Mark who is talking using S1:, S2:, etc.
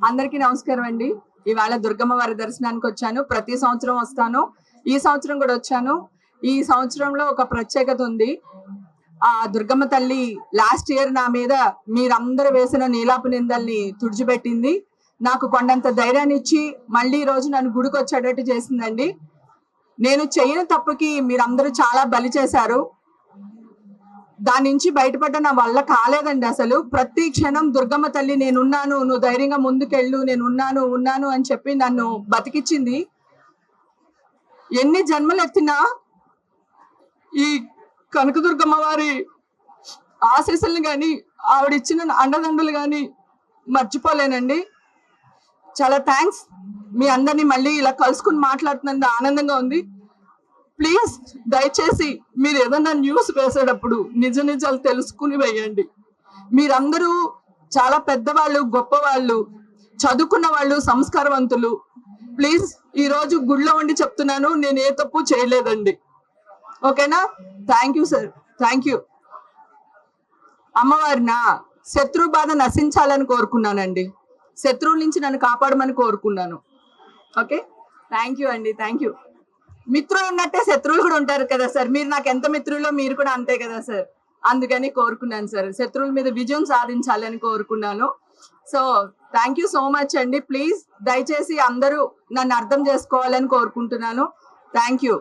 S1: అందరికీ నమస్కారం అండి. ఇవాళ దుర్గమ్మ వారి దర్శనానికి వచ్చాను. ప్రతి సంవత్సరం వస్తాను. ఈ సంవత్సరం కూడా వచ్చాను. ఈ సంవత్సరంలో ఒక ప్రత్యేకత ఉంది. ఆ దుర్గమ్మ తల్లి లాస్ట్ ఇయర్ నా మీద మీరందరూ వేసిన నీలాపు నిందల్ని తుడిచిపెట్టింది. నాకు కొండంత ధైర్యాన్ని ఇచ్చి మళ్ళీ ఈ రోజు నన్ను గుడికి వచ్చేటట్టు చేసిందండి. నేను చేయని తప్పుకి మీరందరూ చాలా బలి చేశారు. దాని నుంచి బయటపడ్డ నా వల్ల కాలేదండి. అసలు ప్రతి క్షణం దుర్గమ్మ తల్లి నేనున్నాను, నువ్వు ధైర్యంగా ముందుకెళ్ళు, నేను ఉన్నాను అని చెప్పి నన్ను బతికిచ్చింది. ఎన్ని జన్మలు ఎత్తినా ఈ కనకదుర్గమ్మ వారి ఆశీస్సుల్ని కానీ ఆవిడిచ్చిన అండదండలు కానీ మర్చిపోలేనండి. చాలా థ్యాంక్స్. మీ అందరినీ మళ్ళీ ఇలా కలుసుకుని మాట్లాడుతున్నందుకు ఆనందంగా ఉంది. ప్లీజ్ దయచేసి మీరు ఏదన్నా న్యూస్ వేసేటప్పుడు నిజాలు తెలుసుకుని వేయండి. మీరందరూ చాలా పెద్దవాళ్ళు, గొప్పవాళ్ళు, చదువుకున్న వాళ్ళు, సంస్కారవంతులు. ప్లీజ్ ఈరోజు గుడిలో ఉండి చెప్తున్నాను, నేను ఏ తప్పు చేయలేదండి. ఓకేనా? Thank you sir, thank you. అమ్మవారిన శత్రు బాధ నశించాలని కోరుకున్నానండి. శత్రువుల నుంచి నన్ను కాపాడమని కోరుకున్నాను. ఓకే, థ్యాంక్ యూ అండి, థ్యాంక్ యూ. మిత్రులు ఉన్నట్టే శత్రువులు కూడా ఉంటారు కదా సార్. మీరు నాకు ఎంత మిత్రులో మీరు కూడా అంతే కదా సార్. అందుకని కోరుకున్నాను సార్, శత్రువుల మీద విజయం సాధించాలని కోరుకున్నాను. So thank you so much అండి. ప్లీజ్ దయచేసి అందరూ నన్ను అర్థం చేసుకోవాలని కోరుకుంటున్నాను. Thank you.